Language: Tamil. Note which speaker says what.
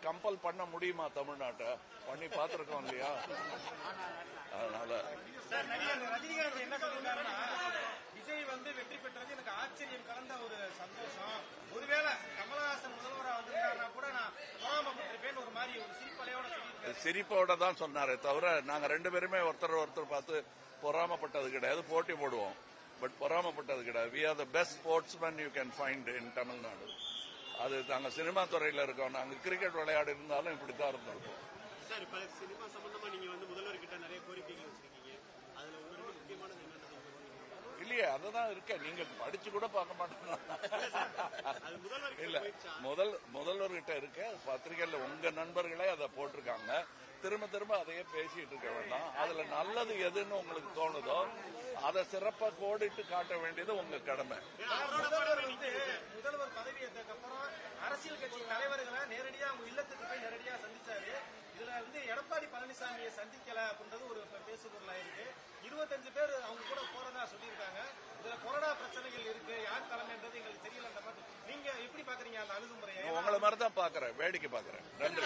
Speaker 1: கம்பல் பண்ண முடியுமா தமிழ்நாட்டை? பண்ணி பார்த்திருக்கோம் இல்லையா? அதனால
Speaker 2: ரஜினிகாந்த் என்ன சொல்லிருக்காருன்னா, விஜய் வெற்றி பெற்றது எனக்கு ஆச்சரியம் கலந்த ஒரு சந்தோஷம். ஒருவேளை கமலஹாசன் முதல்வரா வந்திருக்காருன்னா கூட நான் பொறாமப்பட்டிருப்பேன் ஒரு மாதிரி ஒரு சிரிப்பலையோட சொல்லியிருக்காரு.
Speaker 1: சிரிப்போட தான் சொன்னாரே தவிர நாங்க 2 பேருமே ஒருத்தர் பார்த்து பொறாமப்பட்டது கிடையாது. போட்டி போடுவோம், பட் பொறாமப்பட்டது கிடையாது. We are the best sportsman you can find இன் தமிழ்நாடு. அது நாங்க சினிமா துறையில இருக்கோம். நாங்க கிரிக்கெட் விளையாடி இருந்தாலும் இப்படித்தான் இருந்திருக்கோம்.
Speaker 3: சார், இப்ப சினிமா சம்பந்தமா நீங்க முதல்வர் கிட்ட நிறைய கோரிக்கைகள் வச்சிருக்கீங்க. அதுல உங்களுக்கு முக்கியமானது என்ன?
Speaker 1: இல்லையே, அததான் இருக்க. நீங்க படிச்சு கூட பார்க்க மாட்டேங்க. இல்ல, முதல்வர்கிட்ட இருக்க. பத்திரிகையில உங்க நண்பர்களே அதை போட்டிருக்காங்க. திரும்ப அதையே பேசிட்டு இருக்க வேண்டாம். அதுல நல்லது எதுன்னு உங்களுக்கு தோணுதோ அதை சிறப்பா கோடிட்டு காட்ட வேண்டியது உங்க கடமை.
Speaker 2: முதல்வர் பதவியேற்றதுக்கு அப்புறம் அரசியல் கட்சி தலைவர்களை நேரடியா அவங்க இல்லத்துக்கு போய் நேரடியா சந்திச்சாரு. இதுல எடப்பாடி பழனிசாமியை சந்திக்கல அப்படின்றது ஒரு பேசு பொருளாயிருக்கு. 25 பேர் அவங்க கூட போறதா சொல்லியிருக்காங்க. இதுல கொரோனா பிரச்சனைகள் இருக்கு, யார் தலைமைன்றது எங்களுக்கு தெரியல. அந்த மாதிரி நீங்க எப்படி பாக்குறீங்க அந்த அணுகுமுறையை?
Speaker 1: உங்களை மாதிரி தான் பாக்குறேன், வேடிக்கை பாக்குறேன். நன்றி.